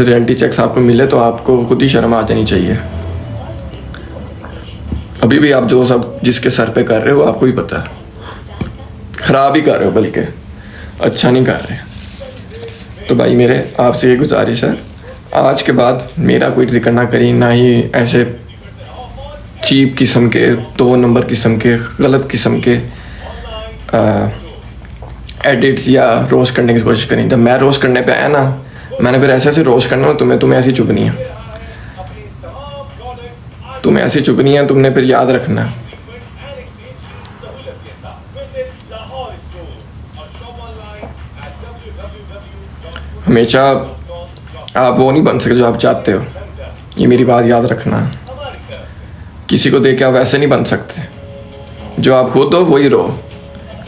Reality checks आपको मिले तो आपको खुद ही शर्म आ जानी चाहिए। अभी भी आप जो सब जिसके सर पे कर रहे हो आपको ही पता है, ख़राब ही कर रहे हो, बल्कि अच्छा नहीं कर रहे। तो भाई मेरे आपसे ये गुजारिश है, आज के बाद मेरा कोई जिक्र ना करें, ना ही ऐसे चीप किस्म के, 2 नंबर किस्म के, गलत किस्म के एडिट्स या रोस्ट करने की कोशिश करें। जब मैं रोस्ट करने पे आया ना, मैंने फिर ऐसे रोस्ट करना, तुम्हें ऐसी चुभनी है, तुम्हें ऐसी चुभनी है, तुमने फिर याद रखना है। हमेशा आप वो नहीं बन सकते जो आप चाहते हो, ये मेरी बात याद रखना। किसी को देख के आप वैसे नहीं बन सकते, जो आप खुद हो वही रहो।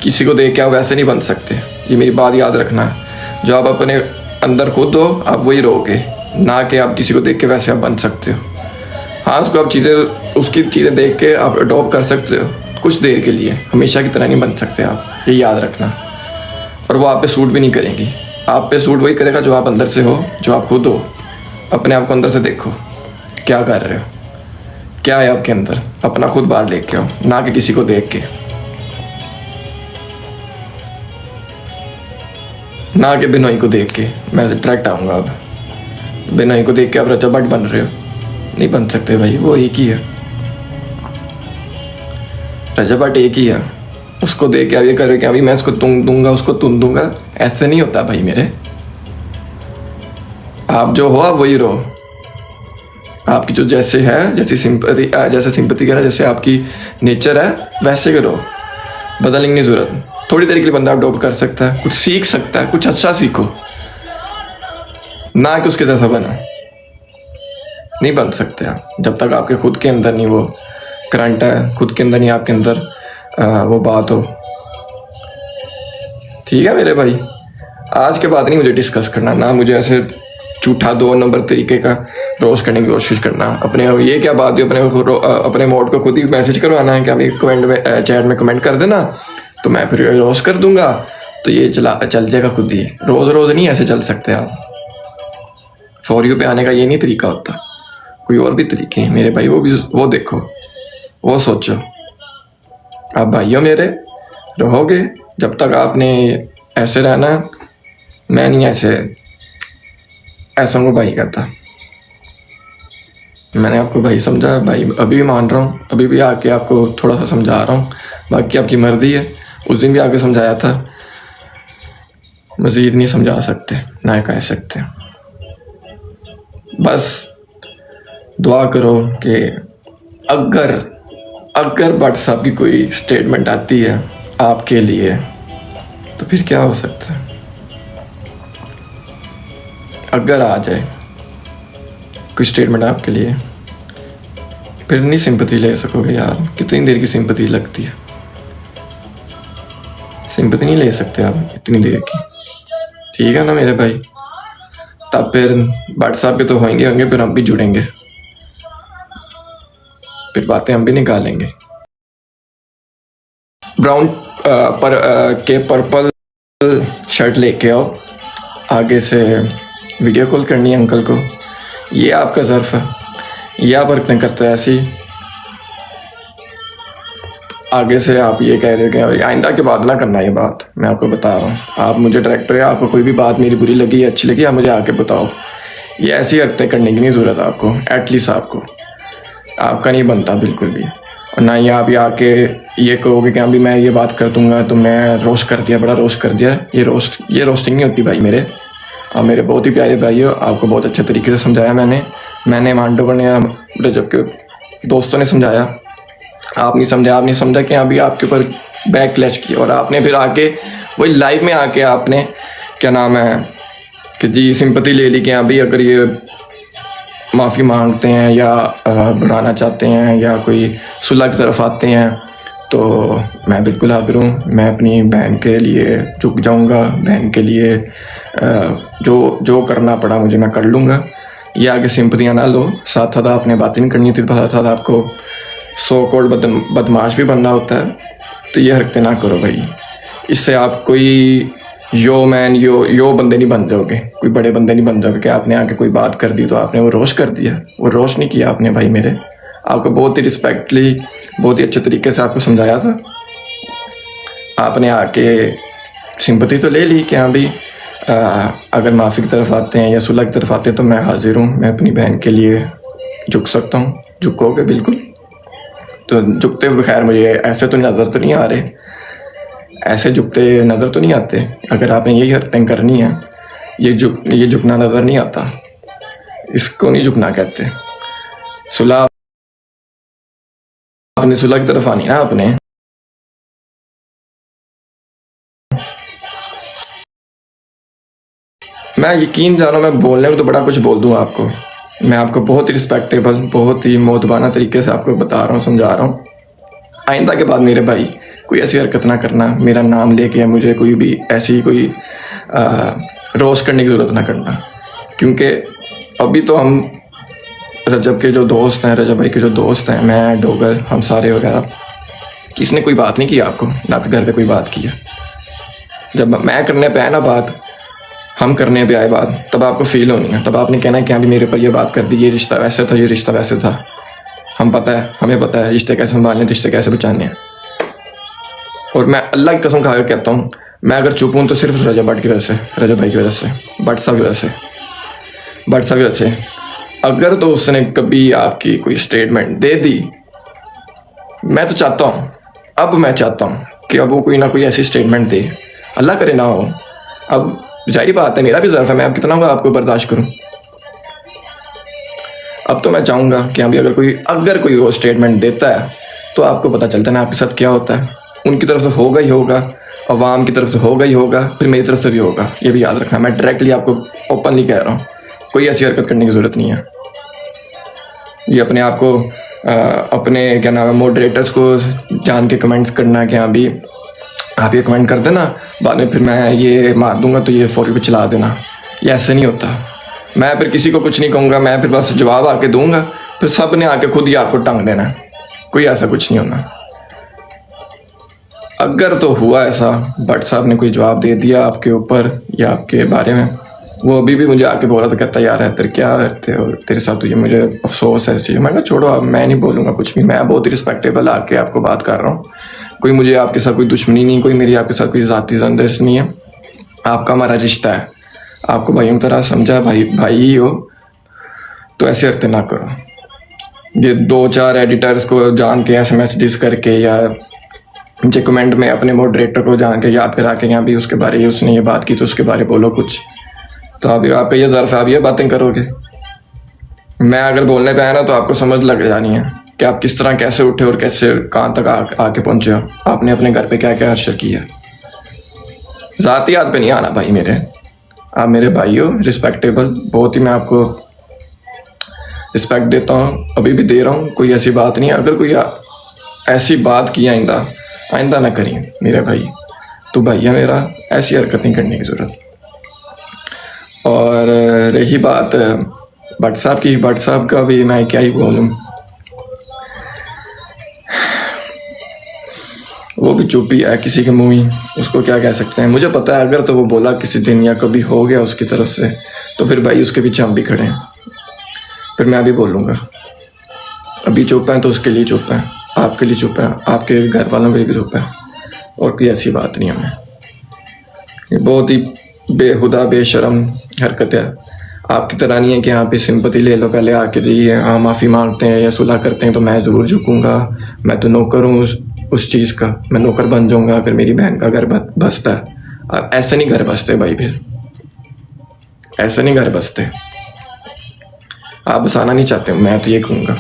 किसी को देख के आप वैसे नहीं बन सकते, ये मेरी बात याद रखना। जो आप अपने अंदर खुद हो आप वही रहोगे, ना कि आप किसी को देख के वैसे आप बन सकते हो। हाँ, उसको आप उसकी चीज़ें देख के आप अडॉप्ट कर सकते हो कुछ देर के लिए, हमेशा की तरह नहीं बन सकते आप, ये याद रखना। और वो आप पे सूट भी नहीं करेंगी। आप पे सूट वही करेगा जो आप अंदर से हो, जो आप खुद हो। अपने आप को अंदर से देखो, क्या कर रहे हो, क्या है आपके अंदर, अपना खुद बाहर लेके आओ, ना कि किसी को देख के, ना कि बिनोई को देख के। मैं डायरेक्ट आऊँगा। अब बिनोई को देख के आप रचा भट्ट बन रहे हो, नहीं बन सकते भाई, वो एक ही है, रजा भट्ट एक ही है। उसको देख के आप ये करो कि अभी मैं इसको तुम दूंगा, उसको तुम दूंगा, ऐसे नहीं होता भाई मेरे। आप जो हो आप वही रहो। आपकी जो जैसे है, जैसे सिंपैथी कह रहा, जैसे आपकी नेचर है वैसे करो, बदलने की नहीं जरूरत। थोड़ी देर के लिए बंदा अडॉप्ट कर सकता है, कुछ सीख सकता है, कुछ अच्छा सीखो, ना कि उसके जैसा बना। नहीं बन सकते आप जब तक आपके खुद के अंदर नहीं वो करंट है, खुद के अंदर नहीं आपके अंदर वो बात हो। ठीक है मेरे भाई, आज के बाद नहीं मुझे डिस्कस करना, ना मुझे ऐसे झूठा 2 नंबर तरीके का रोस्ट करने की कोशिश करना। अपने ये क्या बात है, अपने मोड को खुद ही मैसेज करवाना है कि हमें कमेंट में, चैट में कमेंट कर देना, तो मैं फिर रोस्ट कर दूंगा, तो ये चल जाएगा खुद ही। रोज़ रोज़ नहीं ऐसे चल सकते आप। फॉर यू पे आने का ये नहीं तरीका होता, कोई और भी तरीके हैं मेरे भाई, वो देखो, वो सोचो। आप भाइयों मेरे रहोगे जब तक आपने ऐसे रहना। मैं नहीं ऐसा को भाई कहता, मैंने आपको भाई समझा भाई, अभी भी मान रहा हूँ, अभी भी आके आपको थोड़ा सा समझा रहा हूँ, बाकी आपकी मर्जी है। उस दिन भी आके समझाया था, मज़ीद नहीं समझा सकते, ना कह सकते। बस दुआ करो कि अगर भट्ट साहब की कोई स्टेटमेंट आती है आपके लिए, तो फिर क्या हो सकता है। अगर आ जाए कोई स्टेटमेंट आपके लिए, फिर नहीं सिंपैथी ले सकोगे यार। कितनी देर की सिंपैथी लगती है, सिंपैथी नहीं ले सकते आप इतनी देर की। ठीक है ना मेरे भाई, तब फिर भट्ट साहब के तो होंगे, फिर हम भी जुड़ेंगे, फिर बातें हम भी निकालेंगे। ब्राउन पर्पल शर्ट लेके आओ, आगे से वीडियो कॉल करनी है अंकल को, ये आपका ज़र्फ है, ये आप हरकतें करते हैं ऐसी। आगे से आप ये कह रहे हो कि आइंदा के बाद ना करना ये बात, मैं आपको बता रहा हूँ। आप मुझे डायरेक्टर है, आपको कोई भी बात मेरी बुरी लगी, अच्छी लगी, आप मुझे आके बताओ। ये ऐसी हरकतें करने की नहीं ज़रूरत आपको, एटलीस्ट आपका नहीं बनता बिल्कुल भी। और ना ही आप ये आके ये कहोगे कि अभी मैं ये बात कर दूंगा तो मैं रोस्ट कर दिया, बड़ा रोस्ट कर दिया। ये रोस्टिंग नहीं होती भाई मेरे। आप मेरे बहुत ही प्यारे भाई हो, आपको बहुत अच्छे तरीके से समझाया मैंने मांडोवर ने, रजब के दोस्तों ने समझाया, आप नहीं समझा कि अभी आपके ऊपर बैक क्लैच किया। और आपने फिर आके वही लाइव में आके आपने क्या नाम है कि जी सिंपैथी ले ली कि अभी अगर ये माफ़ी मांगते हैं या बढ़ाना चाहते हैं या कोई सुलह की तरफ आते हैं, तो मैं बिल्कुल हाजिर हूँ। मैं अपनी बहन के लिए झुक जाऊँगा, बहन के लिए जो करना पड़ा मुझे मैं कर लूँगा। ये आगे सिंपतियाँ ना लो, साथ साथ आपने बातें नहीं करनी थी, साथ साथ आपको सो कॉल्ड बदमाश भी बनना होता है, तो ये हरकतें ना करो भाई। इससे आप कोई यो मैन यो बंदे नहीं बन जाओगे, कोई बड़े बंदे नहीं बन जाओगे कि आपने आके कोई बात कर दी तो आपने वो रोस्ट कर दिया। वो रोस्ट नहीं किया आपने भाई मेरे, आपको बहुत ही रिस्पेक्टली, बहुत ही अच्छे तरीके से आपको समझाया था। आपने आके सिंपैथी तो ले ली कि हाँ भाई अगर माफ़ी की तरफ आते हैं या सुलह की तरफ आते हैं तो मैं हाजिर हूँ, मैं अपनी बहन के लिए झुक सकता हूँ। झुकोगे बिल्कुल, तो झुकते हुए खैर मुझे ऐसे तो नज़र तो नहीं आ रहे, ऐसे झुकते नज़र तो नहीं आते। अगर आपने यही हरकतें करनी है, ये झुकना नज़र नहीं आता, इसको नहीं झुकना कहते। सुलह, आपने सुलह की तरफ आनी ना आपने। मैं यकीन जानो मैं बोलने को तो बड़ा कुछ बोल दूँ आपको, मैं आपको बहुत ही रिस्पेक्टेबल, बहुत ही मोहतबाना तरीके से आपको बता रहा हूँ, समझा रहा हूँ। आइंदा के बाद मेरे भाई कोई ऐसी हरकत ना करना, मेरा नाम लेके या मुझे कोई भी ऐसी कोई रोस्ट करने की ज़रूरत ना करना, क्योंकि अभी तो हम रजब के जो दोस्त हैं, रजब भाई के जो दोस्त हैं, मैं डोगर, हम सारे वगैरह, किसी ने कोई बात नहीं की आपको, ना आपके घर पे कोई बात की है। जब मैं करने पे आया ना बात, हम करने पे आए बात, तब आपको फील होनी है, तब आपने कहना है कि अभी मेरे पर ये बात कर दी, ये रिश्ता वैसे था, ये रिश्ता वैसे था। हमें पता है रिश्ते कैसे संभालने, रिश्ते कैसे बचाने हैं। और मैं अल्लाह की कसम खा कर कहता हूँ, मैं अगर चुप हूँ तो सिर्फ रजब भट्ट की वजह से, रजब भाई की वजह से, भट्ट साहब की वजह से। अगर तो उसने कभी आपकी कोई स्टेटमेंट दे दी, मैं तो चाहता हूँ, अब मैं चाहता हूँ कि अब वो कोई ना कोई ऐसी स्टेटमेंट दे, अल्लाह करे ना हो। अब जाहिर बात है मेरा भी ज़र्फ है, मैं अब कितना आपको बर्दाश्त करूँ। अब तो मैं चाहूँगा कि अभी अगर कोई वो स्टेटमेंट देता है तो आपको पता चलता है ना आपके साथ क्या होता है। उनकी तरफ से होगा ही होगा, अवाम की तरफ से होगा ही होगा, फिर मेरी तरफ से भी होगा, ये भी याद रखना। मैं डायरेक्टली आपको ओपनली कह रहा हूँ, कोई ऐसी हरकत करने की ज़रूरत नहीं है। ये अपने आप को अपने क्या नाम है मॉडरेटर्स को जान के कमेंट्स करना कि हाँ भी आप ये कमेंट कर देना, बाद में फिर मैं ये मार दूंगा तो ये फौरी पे चला देना, ये ऐसे नहीं होता। मैं फिर किसी को कुछ नहीं कहूँगा, मैं फिर बस जवाब आके दूंगा, फिर सब ने आके खुद ही आपको टांग देना, कोई ऐसा कुछ नहीं होना। अगर तो हुआ ऐसा, भट्ट साहब ने कोई जवाब दे दिया आपके ऊपर या आपके बारे में, वो अभी भी मुझे आके बोला था, कहता यार है तेरे क्या करते हो, तेरे साथ तो ये मुझे अफसोस है इस चीज़। मैं कहा छोड़ो, अब मैं नहीं बोलूँगा कुछ भी, मैं बहुत ही रिस्पेक्टेबल आके आपको बात कर रहा हूँ। कोई मुझे आपके साथ कोई दुश्मनी नहीं, कोई मेरी आपके साथ कोई ज़ाती रंजिश नहीं है। आपका हमारा रिश्ता है, आपको भाइयों की तरह समझा, भाई ही हो, तो ऐसे हरकतें ना करो। ये 2-4 एडिटर्स को जान के ऐसे मैसेजेस करके या जो कमेंट में अपने मॉडरेटर को जान के याद करा के यहाँ भी उसके बारे उसने ये बात की तो उसके बारे बोलो कुछ, तो अभी आपका ये ज़र्फ है, आप ये बातें करोगे। मैं अगर बोलने पे आया ना तो आपको समझ लग जानी है कि आप किस तरह कैसे उठे और कैसे कहाँ तक आके पहुँचे हो, आपने अपने घर पे क्या क्या हर्षर किया। ज़ाती याद पे नहीं आना भाई मेरे, आप मेरे भाई हो, रिस्पेक्टेबल, बहुत ही मैं आपको रिस्पेक्ट देता हूँ, अभी भी दे रहा हूँ, कोई ऐसी बात नहीं है। अगर कोई ऐसी बात की आइंदा ना करी मेरे भाई, तो भैया मेरा ऐसी हरकत नहीं करने की ज़रूरत। और रही बात भट्ट साहब की, भट्ट साहब का भी मैं क्या ही बोलूँ, वो भी चुप ही है, किसी के मुँह ही, उसको क्या कह सकते हैं। मुझे पता है अगर तो वो बोला किसी दिन या कभी हो गया उसकी तरफ से, तो फिर भाई उसके पीछे हम भी खड़े हैं, फिर मैं भी बोलूँगा। अभी चुप है तो उसके लिए चुप है, आपके लिए चुप है, आपके घर वालों के लिए चुप है, और कोई ऐसी बात नहीं हमें। ये बहुत ही बेहुदा बेशरम हरकत है। आपकी तरह नहीं है कि यहाँ पे सिंपैथी ले लो पहले आके दी हाँ माफ़ी मांगते हैं या सुलह करते हैं तो मैं ज़रूर झुकूँगा, मैं तो नौकर हूँ उस चीज़ का, मैं नौकर बन जाऊँगा अगर मेरी बहन का घर बसता है। आप ऐसे नहीं घर बसते भाई, फिर ऐसे नहीं घर बसते। आप बसाना नहीं चाहते, मैं तो ये कहूँगा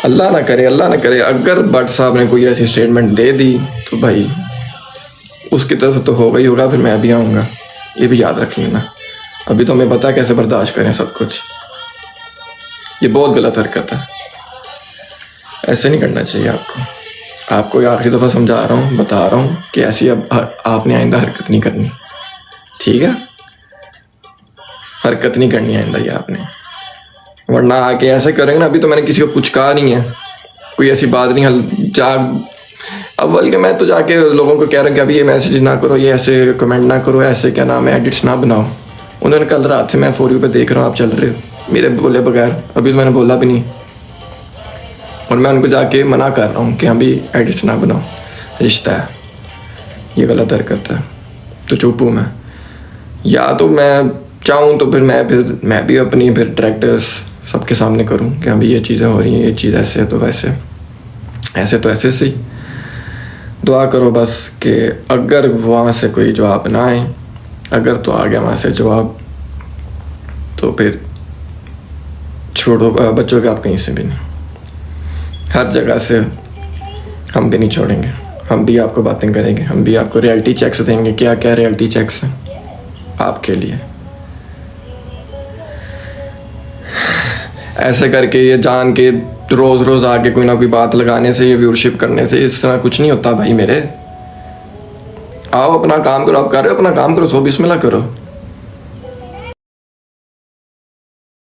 अल्लाह ना करे अगर भट्ट साहब ने कोई ऐसी स्टेटमेंट दे दी तो भाई उसकी तरफ से तो होगा ही होगा, फिर मैं भी आऊँगा, ये भी याद रख लेना। अभी तो हमें पता है कैसे बर्दाश्त करें सब कुछ, ये बहुत गलत हरकत है, ऐसे नहीं करना चाहिए आपको। आपको आखिरी दफ़ा समझा रहा हूँ, बता रहा हूँ कि ऐसी अब आपने आइंदा हरकत नहीं करनी, ठीक है? हरकत नहीं करनी आइंदा ये आपने, वरना आके ऐसे करेंगे ना। अभी तो मैंने किसी को कुछ कहा नहीं है, कोई ऐसी बात नहीं, अव्वल के मैं तो जाके लोगों को कह रहा हूँ कि अभी ये मैसेज ना करो, ये ऐसे कमेंट ना करो, ऐसे क्या नाम है एडिट्स ना बनाओ। उन्होंने कल रात से मैं फॉर यू पे देख रहा हूँ आप चल रहे हो मेरे बोले बगैर, अभी तो मैंने बोला भी नहीं। और मैं उनको जाके मना कर रहा हूँ कि अभी एडिट्स ना बनाओ, रिश्ता है, ये गलत हरकत है। तो चुप हूँ मैं। या तो मैं चाहूँ तो फिर मैं भी अपनी फिर डायरेक्टर्स सबके सामने करूँ कि अभी ये चीज़ें हो रही हैं, ये चीज़ ऐसे है तो वैसे, ऐसे तो ऐसे सही। दुआ करो बस कि अगर वहाँ से कोई जवाब ना आए, अगर तो आ गया वहाँ से जवाब तो फिर छोड़ो, बच्चों के आप कहीं से भी नहीं, हर जगह से हम भी नहीं छोड़ेंगे। हम भी आपको बातें करेंगे, हम भी आपको रियलिटी चेक्स देंगे। क्या क्या रियलिटी चेक्स हैं आपके लिए। ऐसे करके ये जान के रोज़ रोज़ आके कोई ना कोई बात लगाने से, ये व्यूअरशिप करने से इस तरह कुछ नहीं होता भाई मेरे। आओ अपना काम करो, आप कर रहे हो अपना काम करो, सो बिस्मिल्लाह करो।